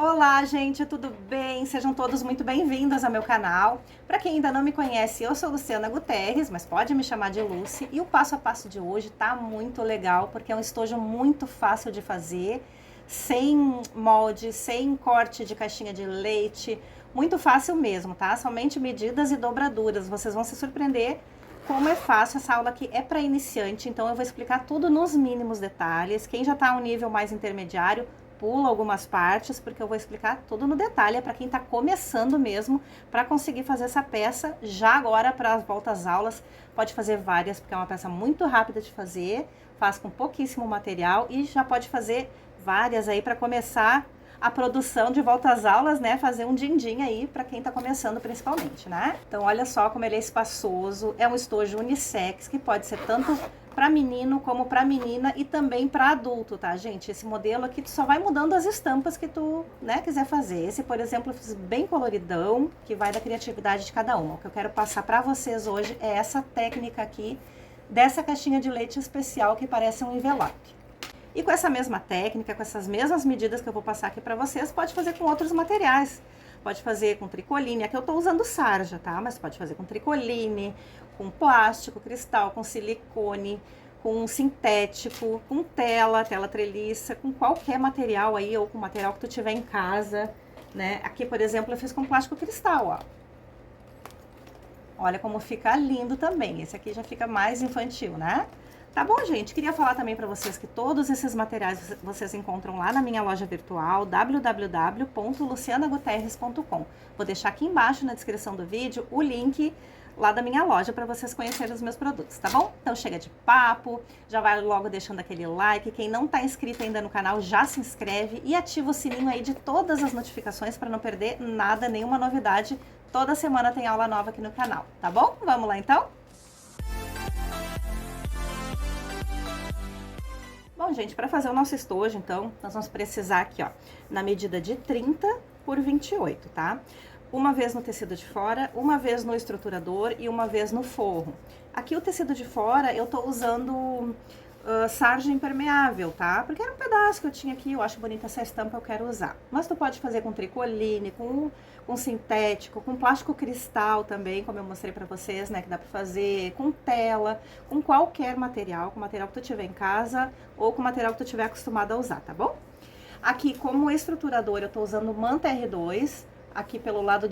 Olá, gente, tudo bem? Sejam todos muito bem-vindos ao meu canal. Para quem ainda não me conhece, eu sou Luciana Guterres, mas pode me chamar de Lucy. E o passo a passo de hoje tá muito legal, porque é um estojo muito fácil de fazer, sem molde, sem corte de caixinha de leite, muito fácil mesmo, tá? Somente medidas e dobraduras. Vocês vão se surpreender como é fácil. Essa aula aqui é para iniciante, então eu vou explicar tudo nos mínimos detalhes. Quem já está a um nível mais intermediário, pula algumas partes, porque eu vou explicar tudo no detalhe, é para quem está começando mesmo, para conseguir fazer essa peça já agora para as voltas às aulas. Pode fazer várias, porque é uma peça muito rápida de fazer, faz com pouquíssimo material e já pode fazer várias aí para começar a produção de volta às aulas, né? Fazer um din-din aí para quem tá começando principalmente, né? Então olha só como ele é espaçoso, é um estojo unissex que pode ser tanto para menino como para menina e também para adulto, tá, gente? Esse modelo aqui tu só vai mudando as estampas que tu, né, quiser fazer. Esse, por exemplo, eu fiz bem coloridão, que vai da criatividade de cada uma. O que eu quero passar para vocês hoje é essa técnica aqui dessa caixinha de leite especial que parece um envelope. E com essa mesma técnica, com essas mesmas medidas que eu vou passar aqui para vocês, pode fazer com outros materiais. Pode fazer com tricoline, aqui eu tô usando sarja, tá? Mas pode fazer com tricoline, com plástico, cristal, com silicone, com sintético, com tela treliça, com qualquer material aí, ou com material que tu tiver em casa, né? Aqui, por exemplo, eu fiz com plástico cristal, ó. Olha como fica lindo também. Esse aqui já fica mais infantil, né? Tá bom, gente? Queria falar também para vocês que todos esses materiais vocês encontram lá na minha loja virtual, www.lucianaguterres.com. Vou deixar aqui embaixo na descrição do vídeo o link lá da minha loja para vocês conhecerem os meus produtos, tá bom? Então chega de papo, já vai logo deixando aquele like. Quem não tá inscrito ainda no canal, já se inscreve e ativa o sininho aí de todas as notificações para não perder nada, nenhuma novidade. Toda semana tem aula nova aqui no canal, tá bom? Vamos lá então? Bom, gente, para fazer o nosso estojo, então, nós vamos precisar aqui, ó, na medida de 30 por 28, tá? Uma vez no tecido de fora, uma vez no estruturador e uma vez no forro. Aqui o tecido de fora eu tô usando sarja impermeável, tá? Porque era um pedaço que eu tinha aqui, eu acho bonita essa estampa, eu quero usar. Mas tu pode fazer com tricoline, com sintético, com plástico cristal também, como eu mostrei pra vocês, né, que dá pra fazer, com tela, com qualquer material, com material que tu tiver em casa ou com material que tu tiver acostumado a usar, tá bom? Aqui, como estruturador, eu tô usando manta R2, aqui pelo lado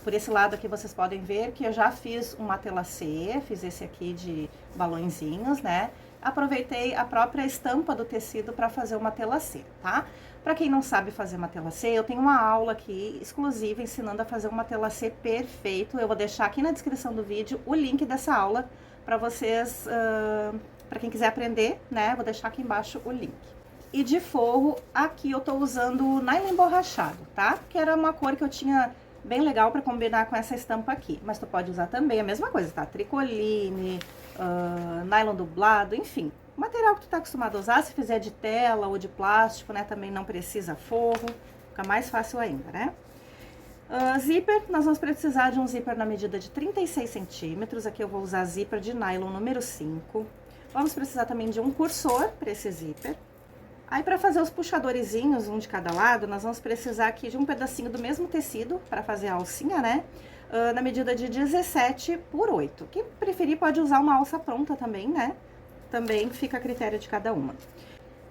por esse lado aqui vocês podem ver que eu já fiz um matelacê, fiz esse aqui de balõezinhos, né? Aproveitei a própria estampa do tecido para fazer o matelacê, tá? Para quem não sabe fazer matelacê, eu tenho uma aula aqui exclusiva ensinando a fazer um matelacê perfeito. Eu vou deixar aqui na descrição do vídeo o link dessa aula para vocês, para quem quiser aprender, né? Vou deixar aqui embaixo o link. E de forro, aqui eu tô usando nylon emborrachado, tá? Que era uma cor que eu tinha bem legal para combinar com essa estampa aqui. Mas tu pode usar também a mesma coisa, tá? Tricoline, nylon dublado, enfim. Material que tu tá acostumado a usar, se fizer de tela ou de plástico, né? Também não precisa forro, fica mais fácil ainda, né? Zíper, nós vamos precisar de um zíper na medida de 36 centímetros. Aqui eu vou usar zíper de nylon número 5. Vamos precisar também de um cursor para esse zíper. Aí, para fazer os puxadorzinhos, um de cada lado, nós vamos precisar aqui de um pedacinho do mesmo tecido para fazer a alcinha, né? Na medida de 17 por 8. Quem preferir pode usar uma alça pronta também, né? Também fica a critério de cada uma.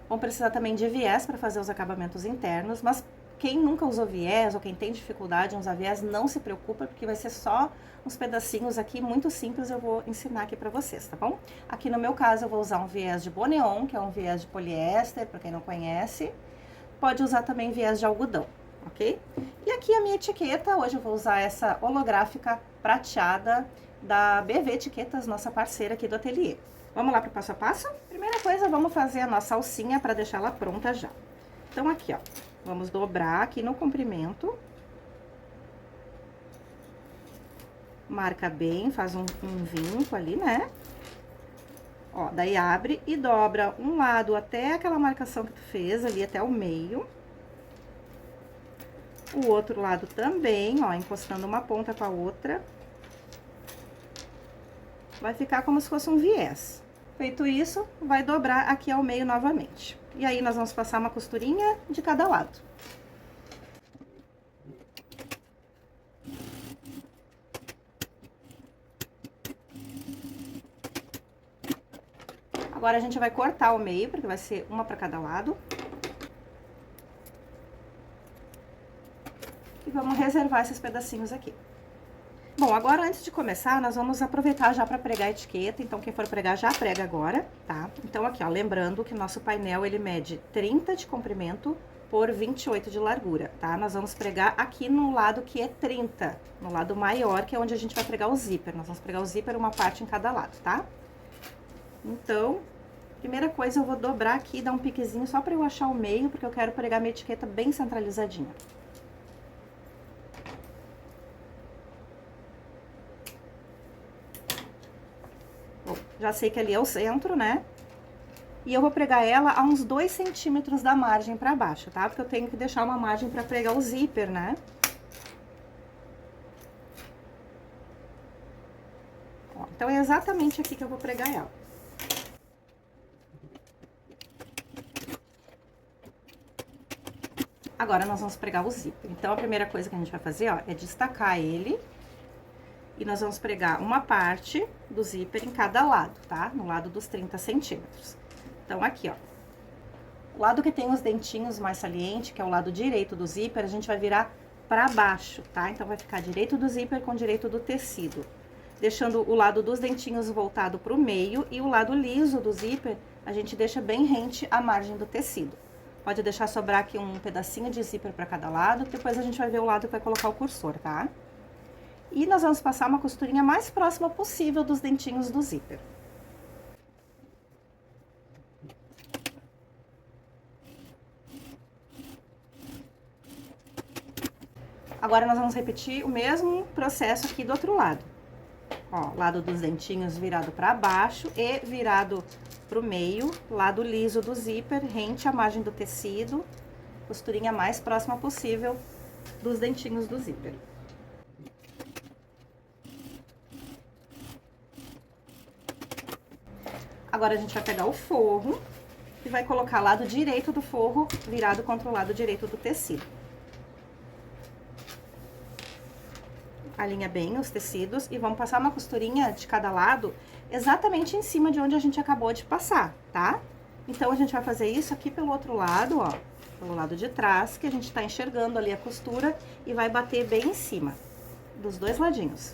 Vamos precisar também de viés para fazer os acabamentos internos, mas quem nunca usou viés ou quem tem dificuldade em usar viés, não se preocupa, porque vai ser só uns pedacinhos aqui muito simples, eu vou ensinar aqui pra vocês, tá bom? Aqui no meu caso eu vou usar um viés de boneon, que é um viés de poliéster, pra quem não conhece. Pode usar também viés de algodão, ok? E aqui a minha etiqueta, hoje eu vou usar essa holográfica prateada da BV Etiquetas, nossa parceira aqui do ateliê. Vamos lá pro passo a passo? Primeira coisa, vamos fazer a nossa alcinha pra deixar ela pronta já. Então aqui, ó, vamos dobrar aqui no comprimento. Marca bem, faz um vinco ali, né? Ó, daí abre e dobra um lado até aquela marcação que tu fez ali, até o meio. O outro lado também, ó, encostando uma ponta com a outra. Vai ficar como se fosse um viés. Feito isso, vai dobrar aqui ao meio novamente. E aí, nós vamos passar uma costurinha de cada lado. Agora, a gente vai cortar o meio, porque vai ser uma pra cada lado. E vamos reservar esses pedacinhos aqui. Bom, agora antes de começar, nós vamos aproveitar já para pregar a etiqueta. Então, quem for pregar, já prega agora, tá? Então, aqui, ó, lembrando que o nosso painel, ele mede 30 de comprimento por 28 de largura, tá? Nós vamos pregar aqui no lado que é 30, no lado maior, que é onde a gente vai pregar o zíper. Nós vamos pregar o zíper uma parte em cada lado, tá? Então, primeira coisa, eu vou dobrar aqui, dar um piquezinho só para eu achar o meio, porque eu quero pregar minha etiqueta bem centralizadinha. Já sei que ali é o centro, né? E eu vou pregar ela a uns 2 centímetros da margem pra baixo, tá? Porque eu tenho que deixar uma margem pra pregar o zíper, né? Ó, então, é exatamente aqui que eu vou pregar ela. Agora, nós vamos pregar o zíper. Então, a primeira coisa que a gente vai fazer, ó, é destacar ele. E nós vamos pregar uma parte do zíper em cada lado, tá? No lado dos 30 centímetros. Então, aqui, ó. O lado que tem os dentinhos mais saliente, que é o lado direito do zíper, a gente vai virar pra baixo, tá? Então, vai ficar direito do zíper com direito do tecido. Deixando o lado dos dentinhos voltado pro meio e o lado liso do zíper, a gente deixa bem rente à margem do tecido. Pode deixar sobrar aqui um pedacinho de zíper pra cada lado, depois a gente vai ver o lado que vai colocar o cursor, tá? E nós vamos passar uma costurinha mais próxima possível dos dentinhos do zíper. Agora, nós vamos repetir o mesmo processo aqui do outro lado. Ó, lado dos dentinhos virado pra baixo e virado pro meio, lado liso do zíper, rente à margem do tecido, costurinha mais próxima possível dos dentinhos do zíper. Agora, a gente vai pegar o forro e vai colocar lado direito do forro virado contra o lado direito do tecido. Alinha bem os tecidos e vamos passar uma costurinha de cada lado exatamente em cima de onde a gente acabou de passar, tá? Então, a gente vai fazer isso aqui pelo outro lado, ó, pelo lado de trás, que a gente tá enxergando ali a costura e vai bater bem em cima dos dois ladinhos.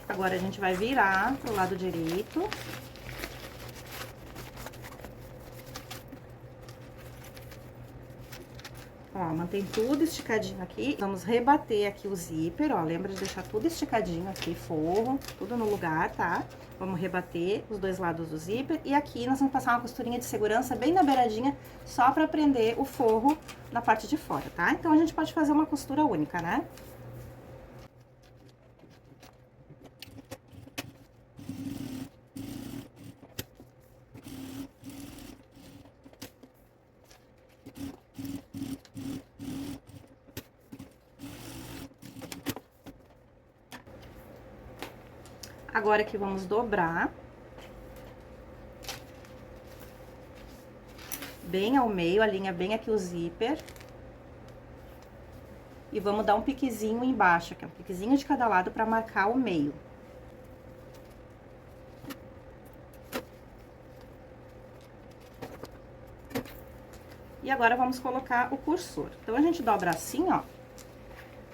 Agora, a gente vai virar pro lado direito. Ó, mantém tudo esticadinho aqui. Vamos rebater aqui o zíper, ó. Lembra de deixar tudo esticadinho aqui, forro, tudo no lugar, tá? Vamos rebater os dois lados do zíper. E aqui nós vamos passar uma costurinha de segurança bem na beiradinha, só pra prender o forro na parte de fora, tá? Então, a gente pode fazer uma costura única, né? Agora aqui vamos dobrar. Bem ao meio, alinha bem aqui o zíper. E vamos dar um piquezinho embaixo, aqui, um piquezinho de cada lado pra marcar o meio. E agora, vamos colocar o cursor. Então, a gente dobra assim, ó.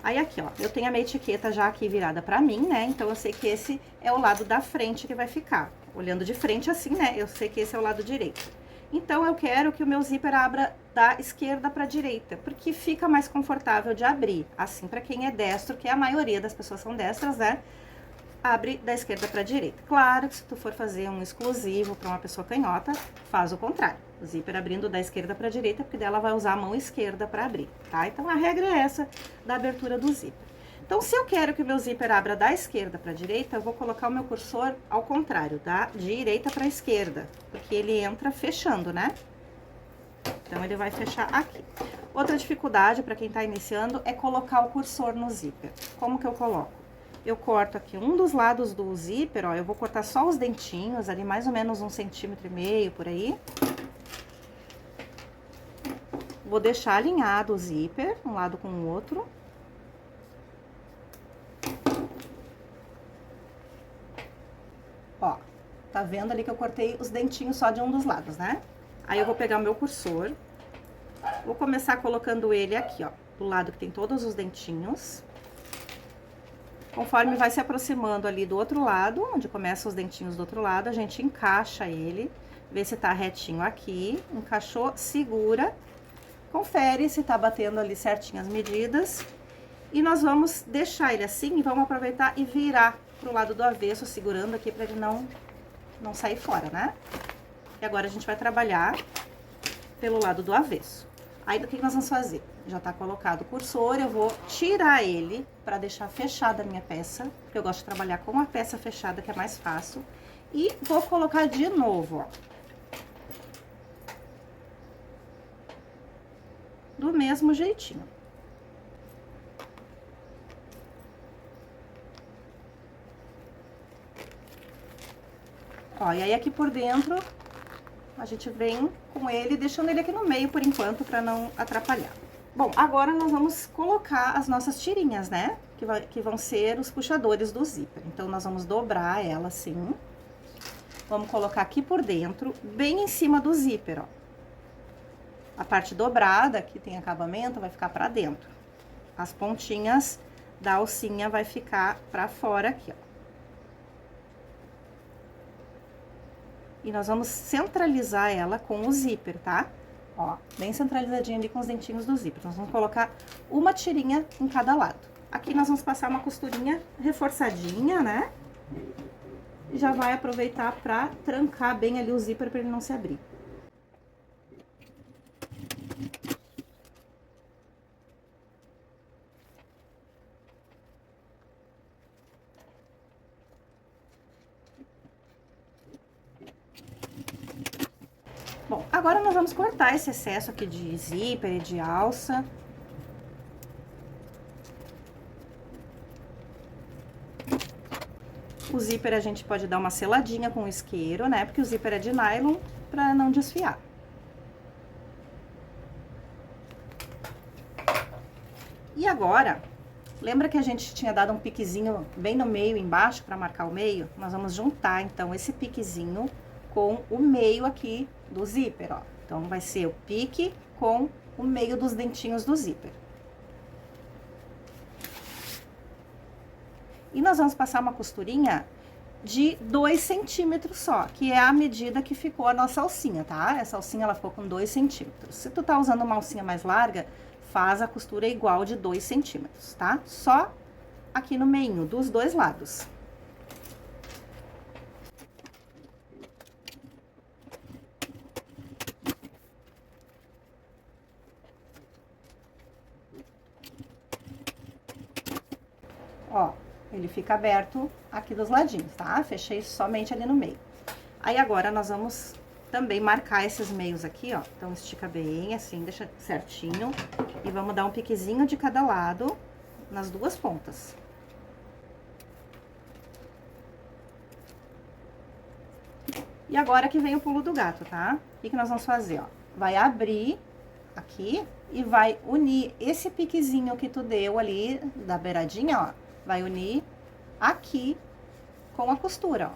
Aí, aqui, ó, eu tenho a minha etiqueta já aqui virada pra mim, né? Então, eu sei que esse é o lado da frente que vai ficar. Olhando de frente assim, né? Eu sei que esse é o lado direito. Então, eu quero que o meu zíper abra da esquerda pra direita, porque fica mais confortável de abrir. Assim, pra quem é destro, que a maioria das pessoas são destras, né? Abre da esquerda pra direita. Claro que se tu for fazer um exclusivo pra uma pessoa canhota, faz o contrário. O zíper abrindo da esquerda pra direita, porque dela vai usar a mão esquerda pra abrir, tá? Então, a regra é essa da abertura do zíper. Então, se eu quero que o meu zíper abra da esquerda pra direita, eu vou colocar o meu cursor ao contrário, da direita pra esquerda, porque ele entra fechando, né? Então, ele vai fechar aqui. Outra dificuldade pra quem tá iniciando é colocar o cursor no zíper. Como que eu coloco? Eu corto aqui um dos lados do zíper, ó, eu vou cortar só os dentinhos, ali mais ou menos 1,5 cm por aí. Vou deixar alinhado o zíper, um lado com o outro. Ó, tá vendo ali que eu cortei os dentinhos só de um dos lados, né? Aí eu vou pegar o meu cursor, vou começar colocando ele aqui, ó, do lado que tem todos os dentinhos. Conforme vai se aproximando ali do outro lado, onde começam os dentinhos do outro lado, a gente encaixa ele, vê se tá retinho aqui, encaixou, segura, confere se tá batendo ali certinho as medidas. E nós vamos deixar ele assim e vamos aproveitar e virar pro lado do avesso, segurando aqui pra ele não sair fora, né? E agora a gente vai trabalhar pelo lado do avesso. Aí, o que nós vamos fazer? Já tá colocado o cursor, eu vou tirar ele pra deixar fechada a minha peça, porque eu gosto de trabalhar com a peça fechada, que é mais fácil. E vou colocar de novo, ó. Do mesmo jeitinho. Ó, e aí aqui por dentro, a gente vem com ele, deixando ele aqui no meio por enquanto, pra não atrapalhar. Bom, agora nós vamos colocar as nossas tirinhas, né? Que vão ser os puxadores do zíper. Então, nós vamos dobrar ela assim. Vamos colocar aqui por dentro, bem em cima do zíper, ó. A parte dobrada, que tem acabamento, vai ficar pra dentro. As pontinhas da alcinha vai ficar pra fora aqui, ó. E nós vamos centralizar ela com o zíper, tá? Ó, bem centralizadinha ali com os dentinhos do zíper. Nós vamos colocar uma tirinha em cada lado. Aqui nós vamos passar uma costurinha reforçadinha, né? E já vai aproveitar pra trancar bem ali o zíper pra ele não se abrir. Bom, agora nós vamos cortar esse excesso aqui de zíper e de alça. O zíper a gente pode dar uma seladinha com o isqueiro, né? Porque o zíper é de nylon, pra não desfiar. E agora, lembra que a gente tinha dado um piquezinho bem no meio, embaixo, pra marcar o meio? Nós vamos juntar, então, esse piquezinho com o meio aqui do zíper, ó. Então, vai ser o pique com o meio dos dentinhos do zíper. E nós vamos passar uma costurinha de 2 centímetros só, que é a medida que ficou a nossa alcinha, tá? Essa alcinha, ela ficou com 2 centímetros. Se tu tá usando uma alcinha mais larga, faz a costura igual de 2 centímetros, tá? Só aqui no meio, dos dois lados. Ó, ele fica aberto aqui dos ladinhos, tá? Fechei somente ali no meio. Aí, agora, nós vamos também marcar esses meios aqui, ó. Então, estica bem, assim, deixa certinho. E vamos dar um piquezinho de cada lado nas duas pontas. E agora que vem o pulo do gato, tá? O que nós vamos fazer, ó? Vai abrir aqui e vai unir esse piquezinho que tu deu ali da beiradinha, ó. Vai unir aqui com a costura,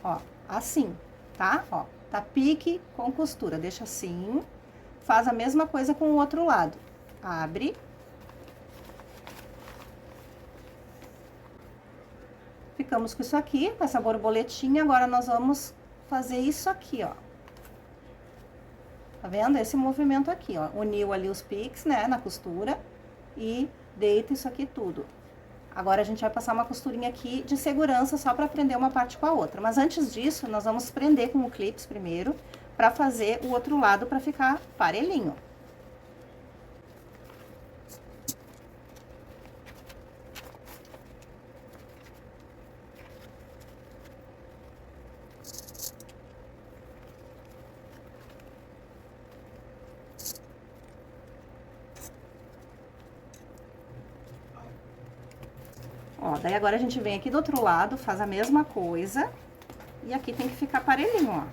ó. Ó, assim, tá? Ó, tá pique com costura, deixa assim. Faz a mesma coisa com o outro lado. Abre. Ficamos com isso aqui, com essa borboletinha. Agora, nós vamos fazer isso aqui, ó. Tá vendo? Esse movimento aqui, ó. Uniu ali os piques, né, na costura. E deita isso aqui tudo. Agora, a gente vai passar uma costurinha aqui de segurança, só pra prender uma parte com a outra. Mas antes disso, nós vamos prender com o clips primeiro, pra fazer o outro lado pra ficar parelhinho. Ó, daí agora a gente vem aqui do outro lado, faz a mesma coisa. E aqui tem que ficar parelhinho, ó.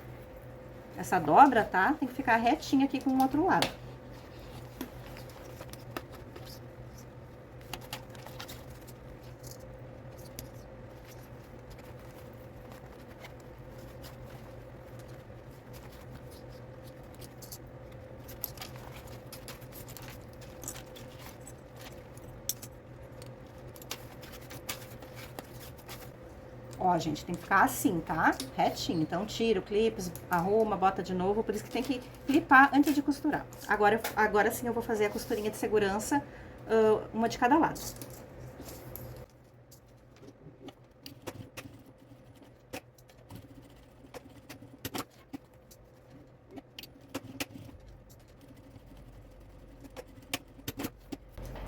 essa dobra, tá? Tem que ficar retinha aqui com o outro lado. Ó, gente, tem que ficar assim, tá? Retinho. Então, tira o clips, arruma, bota de novo. Por isso que tem que clipar antes de costurar. Agora sim eu vou fazer a costurinha de segurança, uma de cada lado.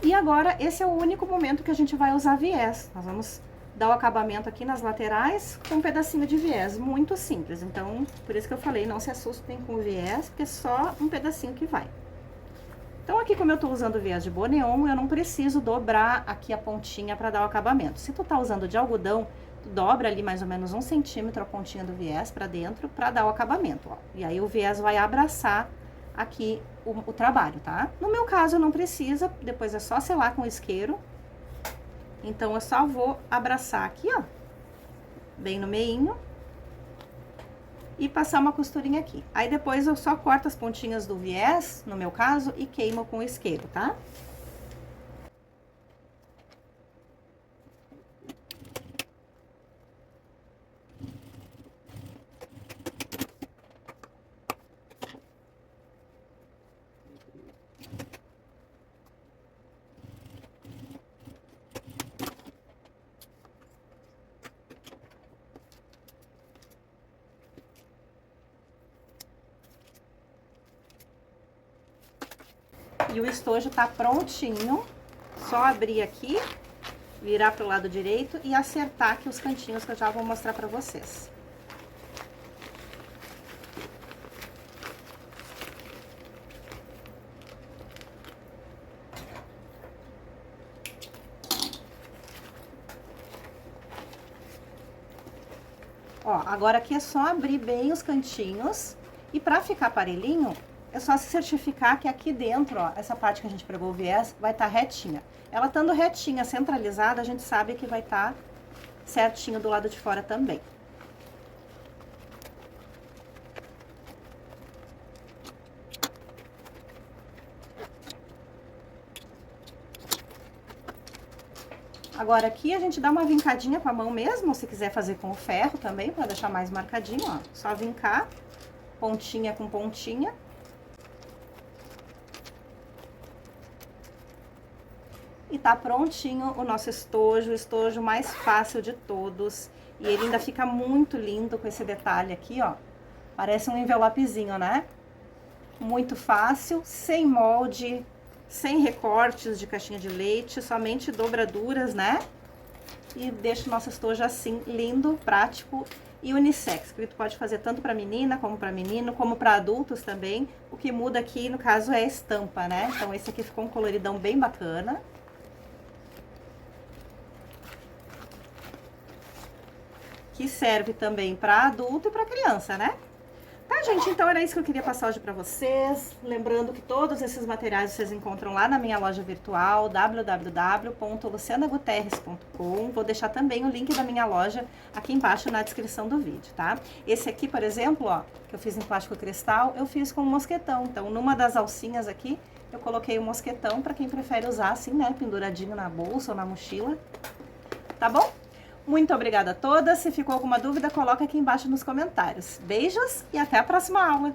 E agora, esse é o único momento que a gente vai usar viés. Nós vamos dar o acabamento aqui nas laterais com um pedacinho de viés, muito simples. Então, por isso que eu falei, não se assustem com o viés, porque é só um pedacinho que vai. Então, aqui como eu tô usando viés de boneon, eu não preciso dobrar aqui a pontinha pra dar o acabamento. Se tu tá usando de algodão, tu dobra ali mais ou menos 1 centímetro a pontinha do viés pra dentro, pra dar o acabamento, ó. E aí o viés vai abraçar aqui o trabalho, tá? No meu caso, não precisa, depois é só selar com isqueiro. Então, eu só vou abraçar aqui, ó, bem no meinho, e passar uma costurinha aqui. Aí, depois, eu só corto as pontinhas do viés, no meu caso, e queimo com o isqueiro, tá? E o estojo tá prontinho, só abrir aqui, virar pro lado direito e acertar aqui os cantinhos que eu já vou mostrar pra vocês. Ó, agora aqui é só abrir bem os cantinhos e pra ficar parelhinho, é só se certificar que aqui dentro, ó, essa parte que a gente pregou o viés, vai estar retinha. Ela estando retinha, centralizada, a gente sabe que vai estar certinho do lado de fora também. Agora aqui a gente dá uma vincadinha com a mão mesmo, se quiser fazer com o ferro também, pra deixar mais marcadinho, ó. Só vincar, pontinha com pontinha. E tá prontinho o nosso estojo, o estojo mais fácil de todos. E ele ainda fica muito lindo com esse detalhe aqui, ó. Parece um envelopezinho, né? Muito fácil, sem molde, sem recortes de caixinha de leite, somente dobraduras, né? E deixa o nosso estojo assim, lindo, prático e unissex. Que tu pode fazer tanto pra menina, como pra menino, como pra adultos também. O que muda aqui, no caso, é a estampa, né? Então esse aqui ficou um coloridão bem bacana. Que serve também para adulto e para criança, né? Tá, gente? Então era isso que eu queria passar hoje para vocês. Lembrando que todos esses materiais vocês encontram lá na minha loja virtual, www.lucianaguterres.com. Vou deixar também o link da minha loja aqui embaixo na descrição do vídeo, tá? Esse aqui, por exemplo, ó, que eu fiz em plástico cristal, eu fiz com um mosquetão. Então, numa das alcinhas aqui, eu coloquei o mosquetão para quem prefere usar assim, né? Penduradinho na bolsa ou na mochila. Tá bom? Muito obrigada a todas. Se ficou alguma dúvida, coloca aqui embaixo nos comentários. Beijos e até a próxima aula!